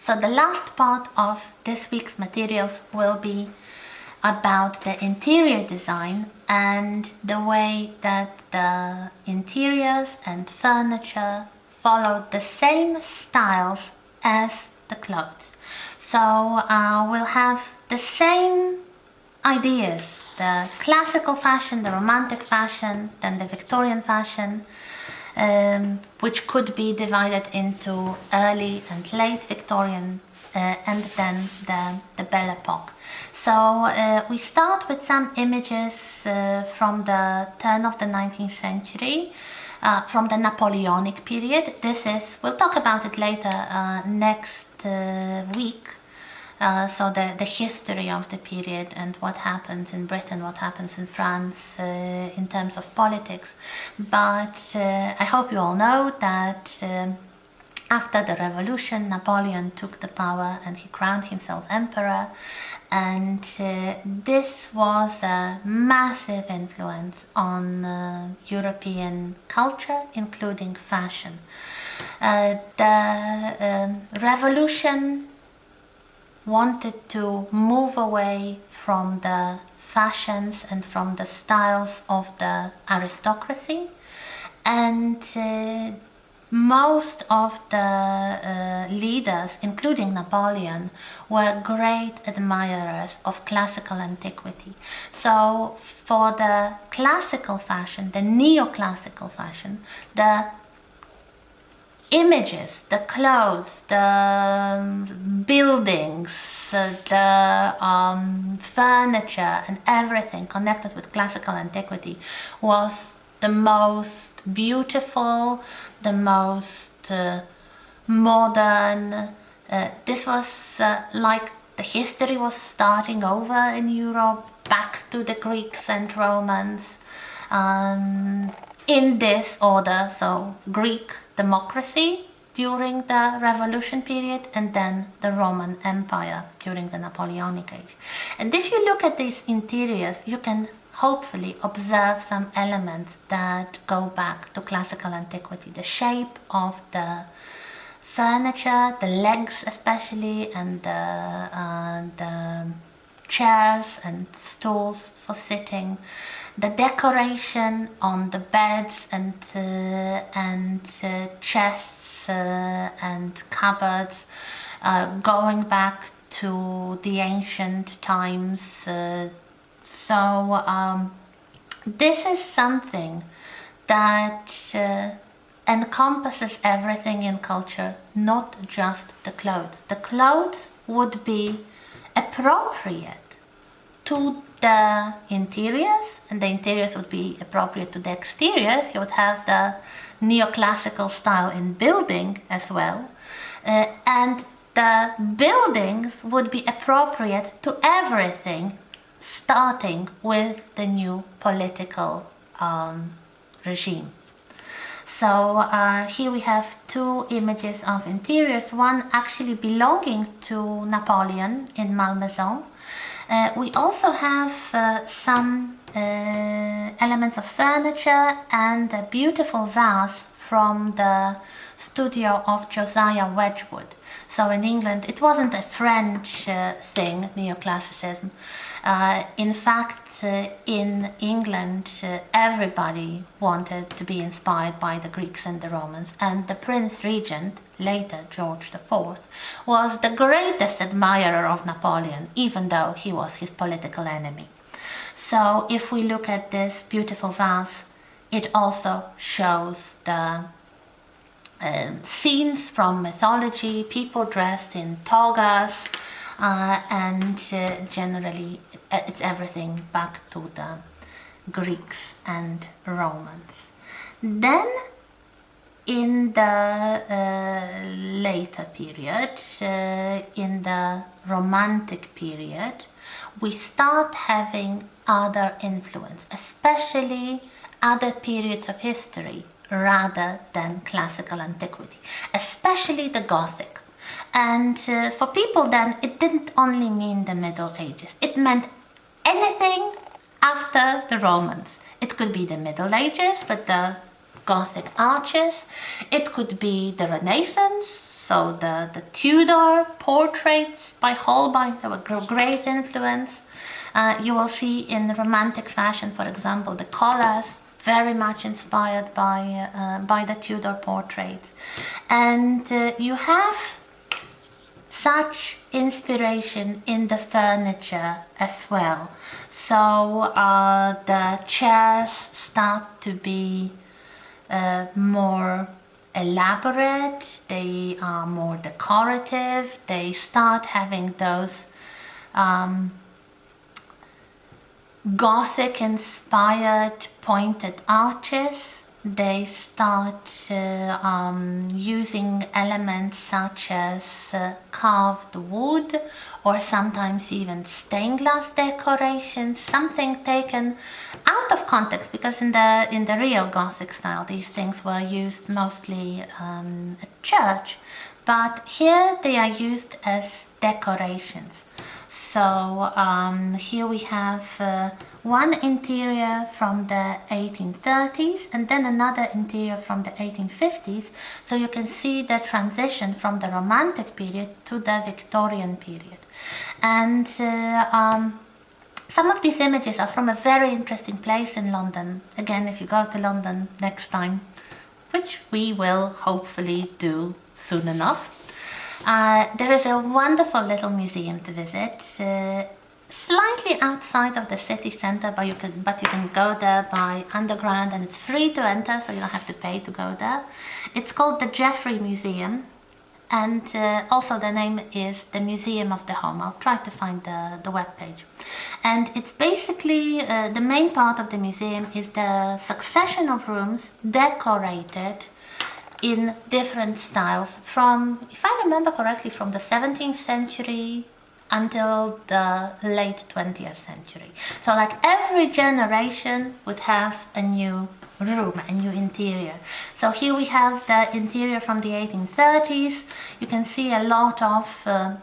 So the last part of this week's materials will be about the interior design and the way that the interiors and furniture followed the same styles as the clothes. So we'll have the same ideas, the classical fashion, the romantic fashion, then the Victorian fashion, which could be divided into early and late Victorian and then the Belle Epoque. So we start with some images from the turn of the 19th century, from the Napoleonic period. We'll talk about it later next week. So the history of the period and what happens in Britain, what happens in France in terms of politics. But I hope you all know that after the revolution, Napoleon took the power and he crowned himself emperor, and this was a massive influence on European culture, including fashion. The revolution wanted to move away from the fashions and from the styles of the aristocracy, and most of the leaders, including Napoleon, were great admirers of classical antiquity. So for the classical fashion, the neoclassical fashion, the images, the clothes, the buildings, the furniture and everything connected with classical antiquity was the most beautiful, the most modern. This was like the history was starting over in Europe, back to the Greeks and Romans, in this order. So Greek democracy during the Revolution period, and then the Roman Empire during the Napoleonic age. And if you look at these interiors, you can hopefully observe some elements that go back to classical antiquity. The shape of the furniture, the legs especially, and the chairs and stools for sitting, the decoration on the beds and chests and cupboards, going back to the ancient times. So this is something that encompasses everything in culture, not just the clothes. The clothes would be appropriate to the interiors, and the interiors would be appropriate to the exteriors. You would have the neoclassical style in building as well, and the buildings would be appropriate to everything, starting with the new political regime. So here we have two images of interiors, one actually belonging to Napoleon in Malmaison. We also have some elements of furniture and a beautiful vase from the studio of Josiah Wedgwood. So in England, it wasn't a French thing, neoclassicism. In fact, in England, everybody wanted to be inspired by the Greeks and the Romans, and the Prince Regent, later George IV, was the greatest admirer of Napoleon, even though he was his political enemy. So if we look at this beautiful vase, it also shows the scenes from mythology, people dressed in togas, and generally it's everything back to the Greeks and Romans. Then in the later period, in the Romantic period, we start having other influence, especially other periods of history rather than classical antiquity, especially the Gothic. And for people then, it didn't only mean the Middle Ages. It meant anything after the Romans. It could be the Middle Ages, but the Gothic arches. It could be the Renaissance, So the Tudor portraits by Holbein, they were great influence. You will see in the Romantic fashion, for example, the collars, very much inspired by the Tudor portraits. And you have such inspiration in the furniture as well. So the chairs start to be more elaborate, they are more decorative, they start having those Gothic inspired pointed arches. They start using elements such as carved wood or sometimes even stained glass decorations, something taken out of context, because in the real Gothic style these things were used mostly at church, but here they are used as decorations. So here we have one interior from the 1830s and then another interior from the 1850s. So you can see the transition from the Romantic period to the Victorian period. And some of these images are from a very interesting place in London. Again, if you go to London next time, which we will hopefully do soon enough, there is a wonderful little museum to visit, slightly outside of the city centre, but you can go there by underground and it's free to enter, so you don't have to pay to go there. It's called the Jeffrey Museum, and also the name is the Museum of the Home. I'll try to find the webpage. And it's basically, the main part of the museum is the succession of rooms decorated in different styles from, if I remember correctly, from the 17th century until the late 20th century. So like every generation would have a new room, a new interior. So here we have the interior from the 1830s. You can see a lot of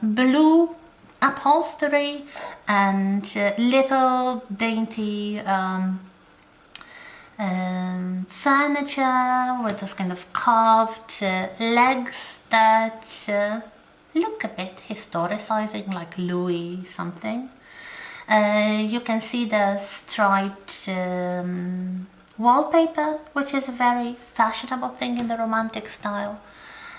blue upholstery and little dainty furniture with this kind of carved legs that look a bit historicizing, like Louis something. You can see the striped wallpaper, which is a very fashionable thing in the Romantic style.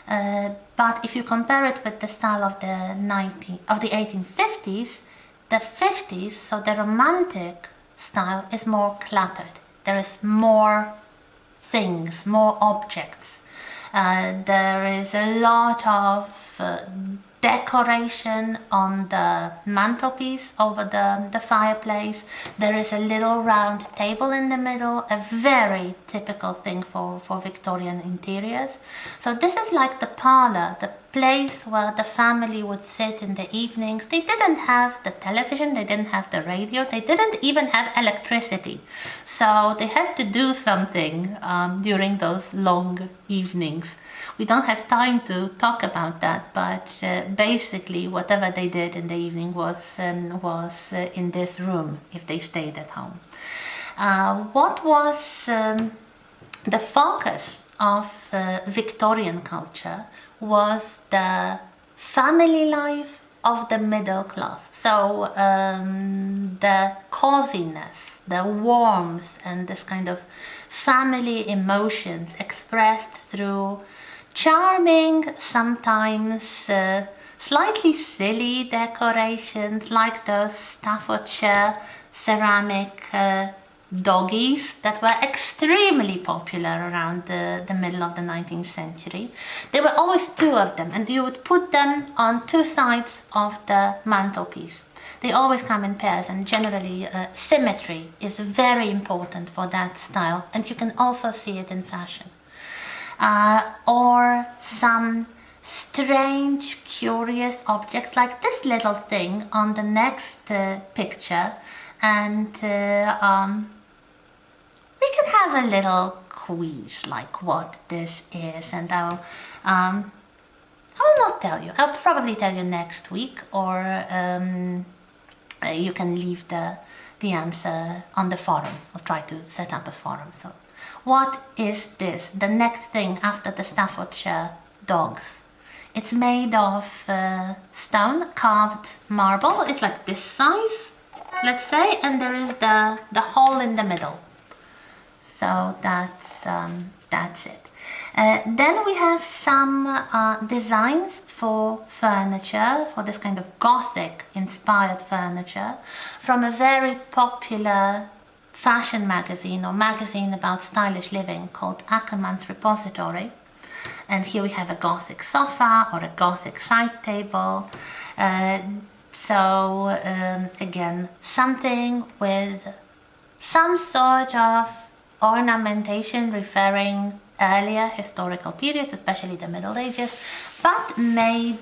But if you compare it with the style of the 1850s, the 50s, so the Romantic style, is more cluttered. There is more things, more objects. There is a lot of decoration on the mantelpiece over the fireplace. There is a little round table in the middle, a very typical thing for Victorian interiors. So this is like the parlor, the place where the family would sit in the evenings. They didn't have the television, they didn't have the radio, they didn't even have electricity. So they had to do something during those long evenings. We don't have time to talk about that, but basically whatever they did in the evening was in this room if they stayed at home. What was the focus of Victorian culture was the family life of the middle class. So the coziness, the warmth, and this kind of family emotions expressed through charming, sometimes slightly silly decorations, like those Staffordshire ceramic doggies that were extremely popular around the middle of the 19th century. There were always two of them, and you would put them on two sides of the mantelpiece. They always come in pairs, and generally symmetry is very important for that style, and you can also see it in fashion. Or some strange, curious objects like this little thing on the next picture, and we can have a little quiz like what this is, and I will not tell you. I'll probably tell you next week, or you can leave the answer on the forum. I'll try to set up a forum. So, what is this? The next thing after the Staffordshire dogs. It's made of stone, carved marble. It's like this size, let's say, and there is the hole in the middle. So that's it. Then we have some designs for furniture, for this kind of Gothic inspired furniture, from a very popular fashion magazine or magazine about stylish living called Ackerman's Repository. And here we have a Gothic sofa or a Gothic side table. Again, something with some sort of ornamentation referring earlier historical periods, especially the Middle Ages, but made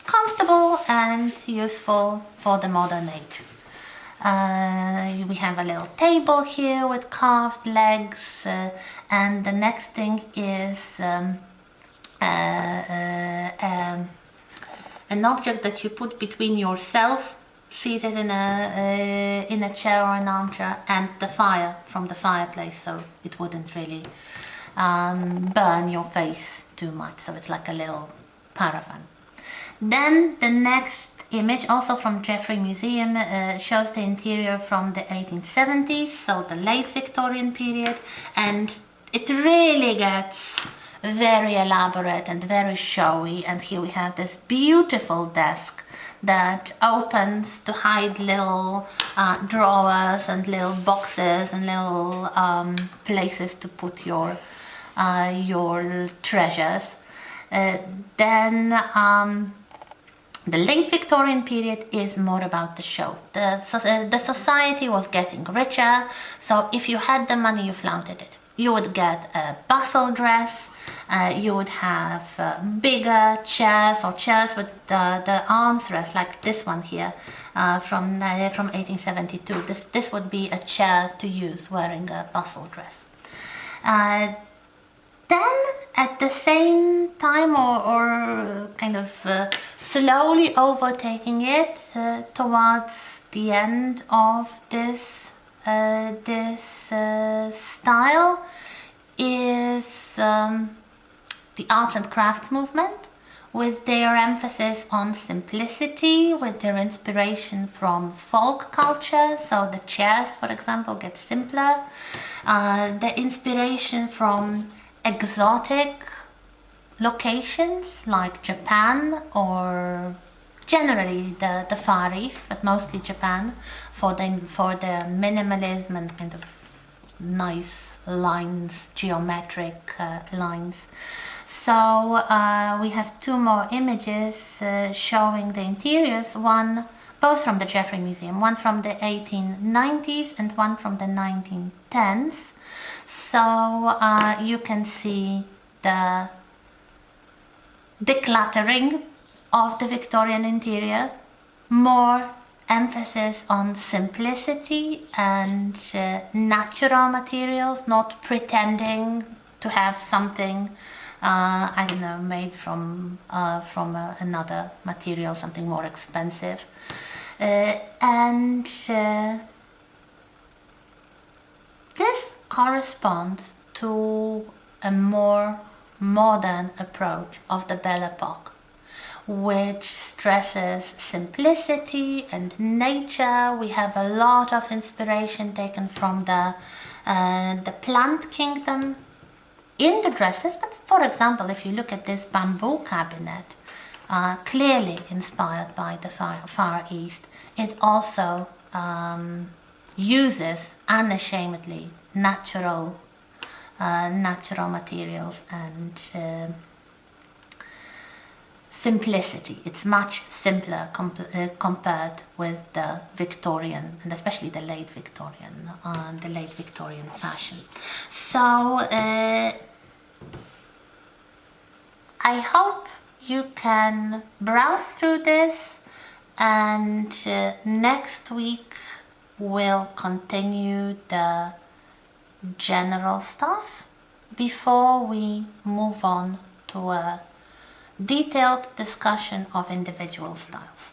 comfortable and useful for the modern age. We have a little table here with carved legs, and the next thing is an object that you put between yourself, seated in a chair or an armchair, and the fire from the fireplace, so it wouldn't really burn your face too much. So it's like a little paraffin. Then the next image, also from Jeffrey Museum, shows the interior from the 1870s, so the late Victorian period, and it really gets very elaborate and very showy. And here we have this beautiful desk that opens to hide little drawers and little boxes and little places to put your treasures. Then the late Victorian period is more about the show. The society was getting richer, so if you had the money, you flaunted it. You would get a bustle dress, you would have bigger chairs or chairs with the armrest, like this one here from 1872. This would be a chair to use wearing a bustle dress. Then, at the same time, or kind of slowly overtaking it towards the end of this style, is the arts and crafts movement, with their emphasis on simplicity, with their inspiration from folk culture. So the chairs, for example, get simpler. The inspiration from exotic locations like Japan, or generally the Far East, but mostly Japan, for the minimalism and kind of nice lines, geometric lines. So we have two more images showing the interiors, one both from the Jeffrey Museum, one from the 1890s and one from the 1910s. So you can see the decluttering of the Victorian interior, more emphasis on simplicity and natural materials, not pretending to have something I don't know, made from another material, something more expensive, and this corresponds to a more modern approach of the Belle Epoque, which stresses simplicity and nature. We have a lot of inspiration taken from the plant kingdom in the dresses, but for example, if you look at this bamboo cabinet, clearly inspired by the Far East, it also uses unashamedly natural materials and simplicity. It's much simpler compared with the Victorian, and especially the late Victorian fashion. So I hope you can browse through this, and next week we'll continue the general stuff before we move on to a detailed discussion of individual styles.